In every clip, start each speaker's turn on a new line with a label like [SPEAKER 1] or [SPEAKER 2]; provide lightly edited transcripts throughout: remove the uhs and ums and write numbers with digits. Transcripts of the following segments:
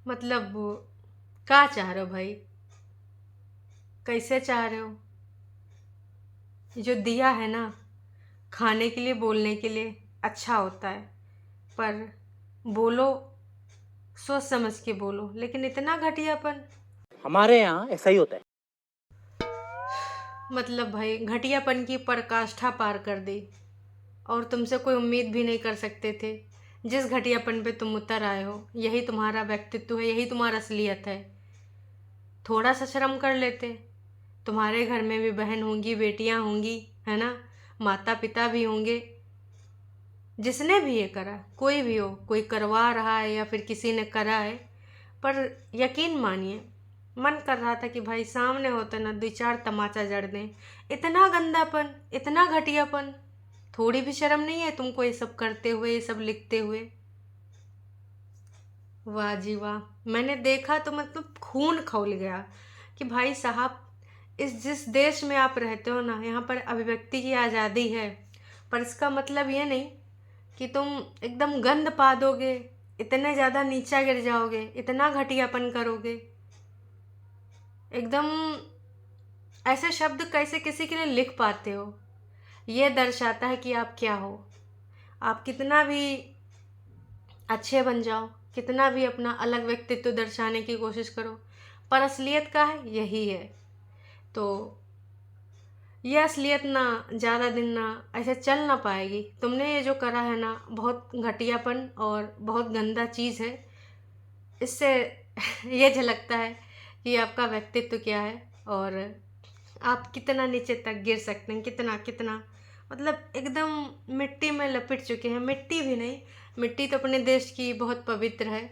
[SPEAKER 1] मतलब क्या चाह रहे हो भाई? कैसे चाह रहे हो? ये जो दिया है ना, खाने के लिए बोलने के लिए अच्छा होता है, पर बोलो सोच समझ के बोलो, लेकिन इतना घटियापन।
[SPEAKER 2] हमारे यहाँ ऐसा ही होता है।
[SPEAKER 1] मतलब भाई घटियापन की पराकाष्ठा पार कर दी, और तुमसे कोई उम्मीद भी नहीं कर सकते थे। जिस घटियापन पे तुम उतर आए हो, यही तुम्हारा व्यक्तित्व है, यही तुम्हारा असलियत है। थोड़ा सा शर्म कर लेते। तुम्हारे घर में भी बहन होंगी, बेटियां होंगी, है ना? माता पिता भी होंगे। जिसने भी ये करा, कोई भी हो, कोई करवा रहा है या फिर किसी ने करा है, पर यकीन मानिए, मन कर रहा था कि भाई सामने होता ना, दो चार तमाचा जड़ दें। इतना गंदापन, इतना घटियापन। थोड़ी भी शर्म नहीं है तुमको ये सब करते हुए, ये सब लिखते हुए? वाह जी वाह, मैंने देखा तो मतलब खून खौल गया कि भाई साहब, इस जिस देश में आप रहते हो ना, यहाँ पर अभिव्यक्ति की आज़ादी है, पर इसका मतलब ये नहीं कि तुम एकदम गंद पा दोगे, इतने ज़्यादा नीचा गिर जाओगे, इतना घटियापन करोगे। एकदम ऐसे शब्द कैसे किसी के लिए लिख पाते हो? ये दर्शाता है कि आप क्या हो। आप कितना भी अच्छे बन जाओ, कितना भी अपना अलग व्यक्तित्व दर्शाने की कोशिश करो, पर असलियत का है यही है। तो ये असलियत ना ज़्यादा दिन ना ऐसे चल ना पाएगी। तुमने ये जो करा है ना, बहुत घटियापन और बहुत गंदा चीज़ है। इससे ये झलकता है कि आपका व्यक्तित्व क्या है, और आप कितना नीचे तक गिर सकते हैं, कितना कितना। मतलब एकदम मिट्टी में लपेट चुके हैं। मिट्टी भी नहीं, मिट्टी तो अपने देश की बहुत पवित्र है,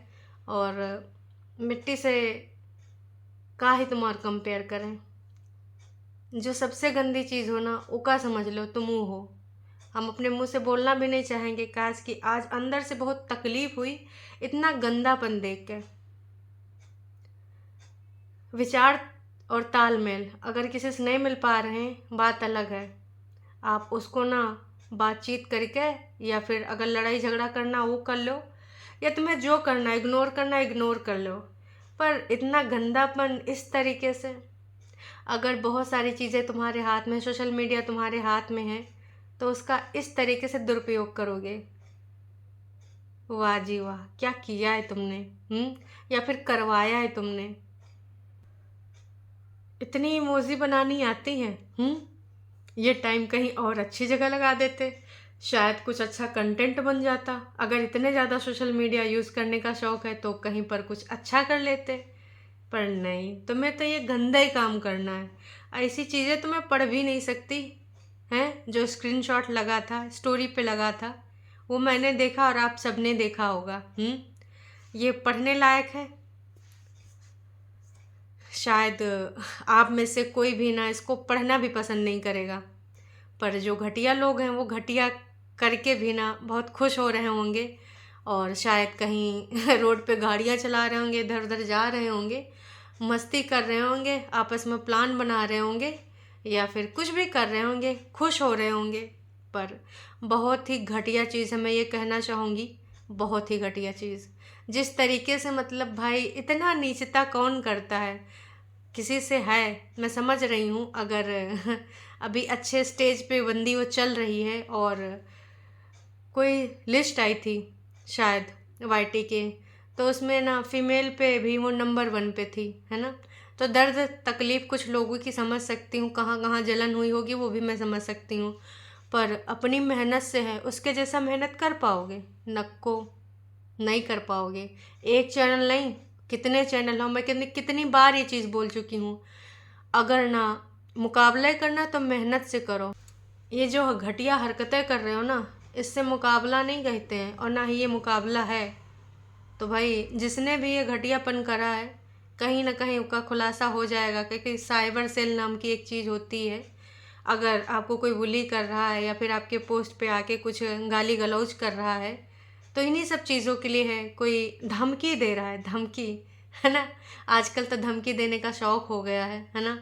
[SPEAKER 1] और मिट्टी से का ही तुम और कंपेयर करें। जो सबसे गंदी चीज़ हो ना, उका समझ लो तो मुंह हो। हम अपने मुंह से बोलना भी नहीं चाहेंगे, काश कि आज अंदर से बहुत तकलीफ हुई इतना गंदापन देख के। विचार और तालमेल अगर किसी से नहीं मिल पा रहे हैं, बात अलग है। आप उसको ना बातचीत करके, या फिर अगर लड़ाई झगड़ा करना वो कर लो, या तुम्हें जो करना इग्नोर करना इग्नोर कर लो। पर इतना गंदापन इस तरीके से, अगर बहुत सारी चीज़ें तुम्हारे हाथ में, सोशल मीडिया तुम्हारे हाथ में है, तो उसका इस तरीके से दुरुपयोग करोगे? वाह जी वाह, क्या किया है तुमने। या फिर करवाया है तुमने? इतनी इमोजी बनानी आती हैं। ये टाइम कहीं और अच्छी जगह लगा देते, शायद कुछ अच्छा कंटेंट बन जाता। अगर इतने ज़्यादा सोशल मीडिया यूज़ करने का शौक़ है तो कहीं पर कुछ अच्छा कर लेते, पर नहीं, तुम्हें तो ये गंदा ही काम करना है। ऐसी चीज़ें तो मैं पढ़ भी नहीं सकती हैं। जो स्क्रीनशॉट लगा था, स्टोरी पे लगा था, वो मैंने देखा और आप सबने देखा होगा। ये पढ़ने लायक है? शायद आप में से कोई भी ना इसको पढ़ना भी पसंद नहीं करेगा, पर जो घटिया लोग हैं वो घटिया करके भी ना बहुत खुश हो रहे होंगे, और शायद कहीं रोड पे गाड़ियाँ चला रहे होंगे, इधर उधर जा रहे होंगे, मस्ती कर रहे होंगे, आपस में प्लान बना रहे होंगे, या फिर कुछ भी कर रहे होंगे, खुश हो रहे होंगे। पर बहुत ही घटिया चीज़ है, मैं ये कहना चाहूँगी, बहुत ही घटिया चीज़। जिस तरीके से, मतलब भाई इतना नीचता कौन करता है किसी से? है, मैं समझ रही हूँ, अगर अभी अच्छे स्टेज पे बंदी वो चल रही है, और कोई लिस्ट आई थी शायद वाईटी के, तो उसमें ना फीमेल पे भी वो नंबर 1 पे थी, है ना? तो दर्द तकलीफ़ कुछ लोगों की समझ सकती हूँ, कहाँ कहाँ जलन हुई होगी वो भी मैं समझ सकती हूँ, पर अपनी मेहनत से है, उसके जैसा मेहनत कर पाओगे? नक्को, नहीं कर पाओगे। एक चैनल नहीं, कितने चैनल हो, मैं कितनी कितनी बार ये चीज़ बोल चुकी हूँ। अगर ना मुकाबला करना तो मेहनत से करो। ये जो घटिया हरकतें कर रहे हो ना, इससे मुकाबला नहीं कहते हैं, और ना ही ये मुकाबला है। तो भाई जिसने भी ये घटियापन करा है, कहीं ना कहीं उसका खुलासा हो जाएगा, क्योंकि साइबर सेल नाम की एक चीज़ होती है। अगर आपको कोई बुली कर रहा है, या फिर आपके पोस्ट पे आके कुछ गाली गलौज कर रहा है, तो इन्हीं सब चीज़ों के लिए है। कोई धमकी दे रहा है, धमकी, है ना? आजकल तो धमकी देने का शौक़ हो गया है ना?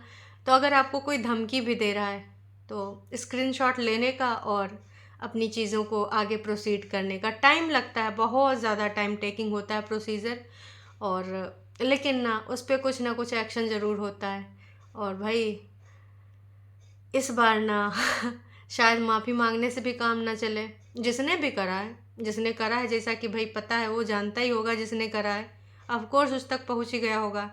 [SPEAKER 1] तो अगर आपको कोई धमकी भी दे रहा है, तो स्क्रीनशॉट लेने का और अपनी चीज़ों को आगे प्रोसीड करने का। टाइम लगता है, बहुत ज़्यादा टाइम टेकिंग होता है प्रोसीजर, और लेकिन ना उस पर कुछ ना कुछ एक्शन ज़रूर होता है। और भाई इस बार ना शायद माफ़ी मांगने से भी काम ना चले। जिसने करा है जैसा कि भाई पता है, वो जानता ही होगा जिसने करा है, ऑफ कोर्स उस तक पहुंच ही गया होगा।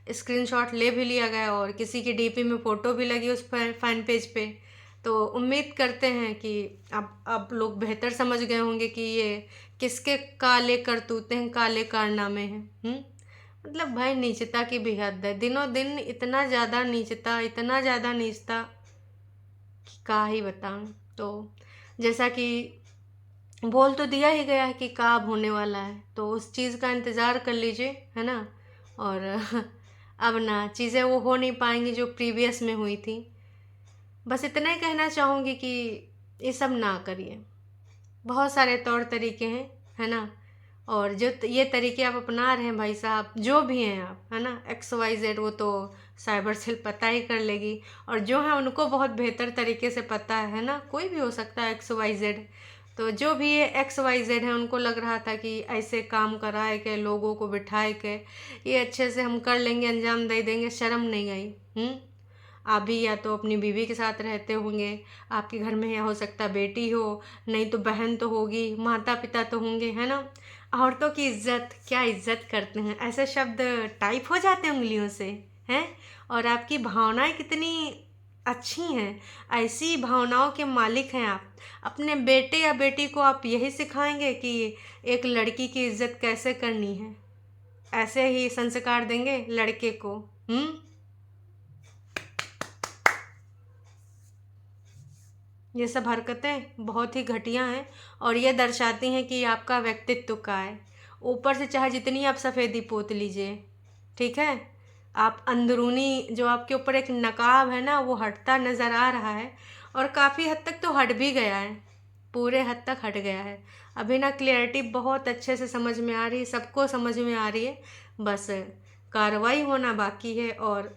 [SPEAKER 1] स्क्रीनशॉट ले भी लिया गया और किसी की डीपी में फ़ोटो भी लगी उस फैन पेज पे। तो उम्मीद करते हैं कि अब लोग बेहतर समझ गए होंगे कि ये किसके काले करतूते हैं, काले कारनामे हैं। मतलब भाई नीचता की भी हद है, दिनों दिन इतना ज़्यादा नीचता, इतना ज़्यादा नीचता कि क्या ही बताऊँ। तो जैसा कि बोल तो दिया ही गया है कि काब होने वाला है, तो उस चीज़ का इंतज़ार कर लीजिए, है ना। और अब ना चीज़ें वो हो नहीं पाएंगी जो प्रीवियस में हुई थी। बस इतना ही कहना चाहूँगी कि ये सब ना करिए। बहुत सारे तौर तरीके हैं, है ना। और जो ये तरीके आप अपना रहे हैं भाई साहब, जो भी हैं आप, है ना, XYZ, वो तो साइबर सेल पता ही कर लेगी। और जो है उनको बहुत बेहतर तरीके से पता है ना, कोई भी हो सकता है XYZ। तो जो भी ये XYZ है, उनको लग रहा था कि ऐसे काम कराए के लोगों को बिठाए के ये अच्छे से हम कर लेंगे, अंजाम दे देंगे, शर्म नहीं आई। आप भी या तो अपनी बीवी के साथ रहते होंगे, आपके घर में या हो सकता है बेटी हो, नहीं तो बहन तो होगी, माता पिता तो होंगे, है ना। औरतों की इज्जत, क्या इज्जत करते हैं, ऐसे शब्द टाइप हो जाते हैं उंगलियों से, हैं। और आपकी भावनाएं कितनी अच्छी हैं, ऐसी भावनाओं के मालिक हैं आप। अपने बेटे या बेटी को आप यही सिखाएंगे कि एक लड़की की इज्जत कैसे करनी है, ऐसे ही संस्कार देंगे लड़के को। ये सब हरकतें बहुत ही घटिया हैं और ये दर्शाती हैं कि आपका व्यक्तित्व का है। ऊपर से चाहे जितनी आप सफ़ेदी पोत लीजिए, ठीक है, आप अंदरूनी जो आपके ऊपर एक नकाब है ना, वो हटता नज़र आ रहा है। और काफ़ी हद तक तो हट भी गया है, पूरे हद तक हट गया है। अभी ना क्लियरिटी बहुत अच्छे से समझ में आ रही है, सबको समझ में आ रही है। बस कार्रवाई होना बाकी है। और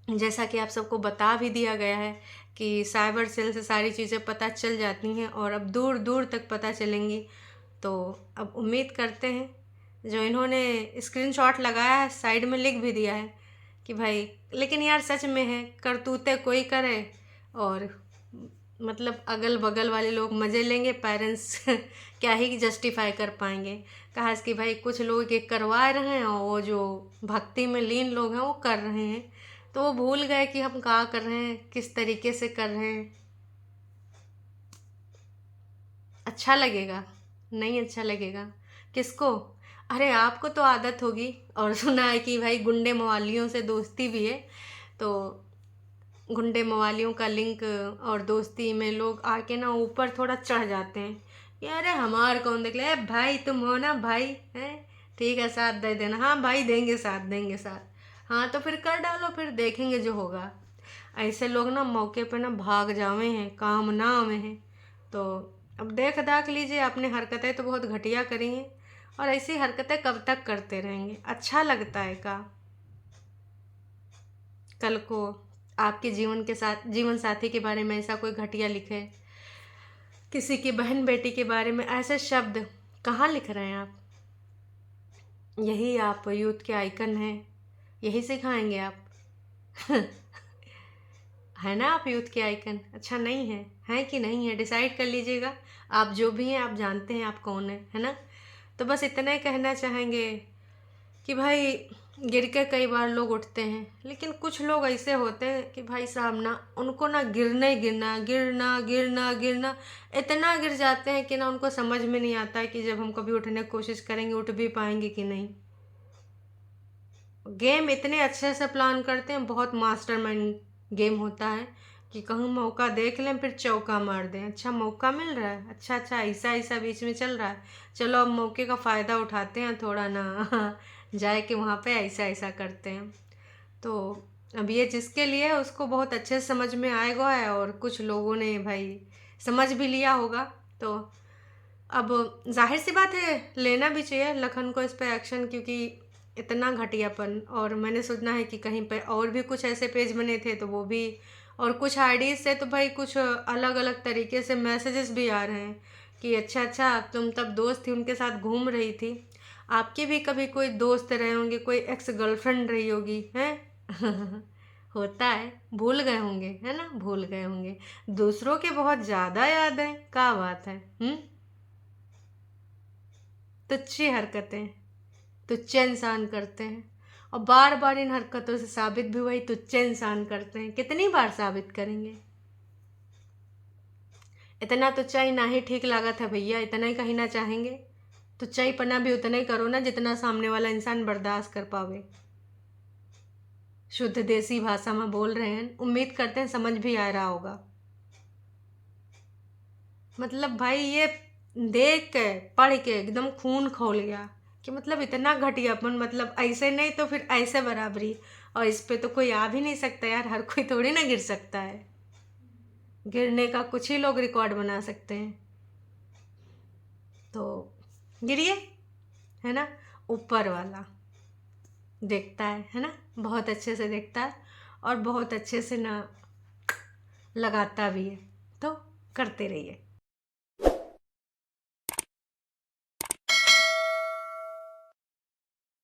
[SPEAKER 1] जैसा कि आप सबको बता भी दिया गया है कि साइबर सेल से सारी चीज़ें पता चल जाती हैं और अब दूर दूर तक पता चलेंगी। तो अब उम्मीद करते हैं, जो इन्होंने स्क्रीनशॉट लगाया है साइड में लिख भी दिया है कि भाई, लेकिन यार सच में है, करतूते कोई करे और मतलब अगल बगल वाले लोग मज़े लेंगे, पेरेंट्स क्या ही जस्टिफाई कर पाएंगे। कहा कि भाई कुछ लोग ये करवा रहे हैं और वो जो भक्ति में लीन लोग हैं वो कर रहे हैं, तो वो भूल गए कि हम क्या कर रहे हैं, किस तरीके से कर रहे हैं। अच्छा लगेगा? नहीं अच्छा लगेगा। किसको? अरे आपको तो आदत होगी। और सुना है कि भाई गुंडे मवालियों से दोस्ती भी है, तो गुंडे मवालियों का लिंक और दोस्ती में लोग आके ना ऊपर थोड़ा चढ़ जाते हैं कि अरे हमार कौन देख ले, भाई तुम हो ना भाई, हैं, ठीक है साथ दे देना, हाँ भाई देंगे साथ, देंगे साथ, हाँ तो फिर कर डालो, फिर देखेंगे जो होगा। ऐसे लोग ना मौके पे ना भाग जावे हैं, काम ना आवे हैं। तो अब देख दाख लीजिए, आपने हरकतें तो बहुत घटिया करी हैं और ऐसी हरकतें कब तक करते रहेंगे? अच्छा लगता है का कल को आपके जीवन साथी के बारे में ऐसा कोई घटिया लिखे, किसी की बहन बेटी के बारे में ऐसे शब्द कहाँ लिख रहे हैं आप? यही आप यूथ के आइकन हैं, यही सिखाएंगे आप? है ना आप यूथ के आइकन? अच्छा नहीं है कि नहीं है? डिसाइड कर लीजिएगा। आप जो भी हैं, आप जानते हैं आप कौन है ना। तो बस इतना ही कहना चाहेंगे कि भाई गिर के कई बार लोग उठते हैं, लेकिन कुछ लोग ऐसे होते हैं कि भाई साहब ना, उनको ना गिरना ही गिरना, गिरना गिरना गिरना, इतना गिर जाते हैं कि ना उनको समझ में नहीं आता है कि जब हम कभी उठने की कोशिश करेंगे उठ भी पाएंगे कि नहीं। गेम इतने अच्छे से प्लान करते हैं, बहुत मास्टरमाइंड गेम होता है कि कहूँ मौका देख लें फिर चौका मार दें। अच्छा मौका मिल रहा है, अच्छा अच्छा ऐसा ऐसा बीच में चल रहा है, चलो अब मौके का फ़ायदा उठाते हैं थोड़ा ना, जाए कि वहाँ पे ऐसा ऐसा करते हैं। तो अब ये जिसके लिए है उसको बहुत अच्छे से समझ में आएगा है, और कुछ लोगों ने भाई समझ भी लिया होगा। तो अब जाहिर सी बात है लेना भी चाहिए लखन को इस पे एक्शन, क्योंकि इतना घटियापन। और मैंने सुना है कि कहीं पे और भी कुछ ऐसे पेज बने थे तो वो भी, और कुछ आईडीज से तो भाई कुछ अलग अलग तरीके से मैसेजेस भी आ रहे हैं कि अच्छा अच्छा तुम तब दोस्त थी, उनके साथ घूम रही थी, आपके भी कभी कोई दोस्त रहे होंगे, कोई एक्स गर्लफ्रेंड रही होगी, हैं? होता है, भूल गए होंगे, है ना, भूल गए होंगे। दूसरों के बहुत ज़्यादा याद है, क्या बात है। तुच्छी हरकतें तुच्छ इंसान करते हैं, और बार बार इन हरकतों से साबित भी वही तुच्छ इंसान करते हैं। कितनी बार साबित करेंगे? इतना तुच्चाई ना ही ठीक लागत है भैया, इतना ही कहीं ना चाहेंगे। तुच्चाई पना भी उतना ही करो ना जितना सामने वाला इंसान बर्दाश्त कर पावे। शुद्ध देसी भाषा में बोल रहे हैं, उम्मीद करते हैं समझ भी आ रहा होगा। मतलब भाई ये देख के पढ़ के एकदम खून खौल गया कि मतलब इतना घटियापन, मतलब ऐसे नहीं तो फिर ऐसे बराबरी। और इस पे तो कोई आ भी नहीं सकता यार, हर कोई थोड़ी ना गिर सकता है। गिरने का कुछ ही लोग रिकॉर्ड बना सकते हैं। तो गिरिए, है ना, ऊपर वाला देखता है ना, बहुत अच्छे से देखता है और बहुत अच्छे से ना लगाता भी है। तो करते रहिए।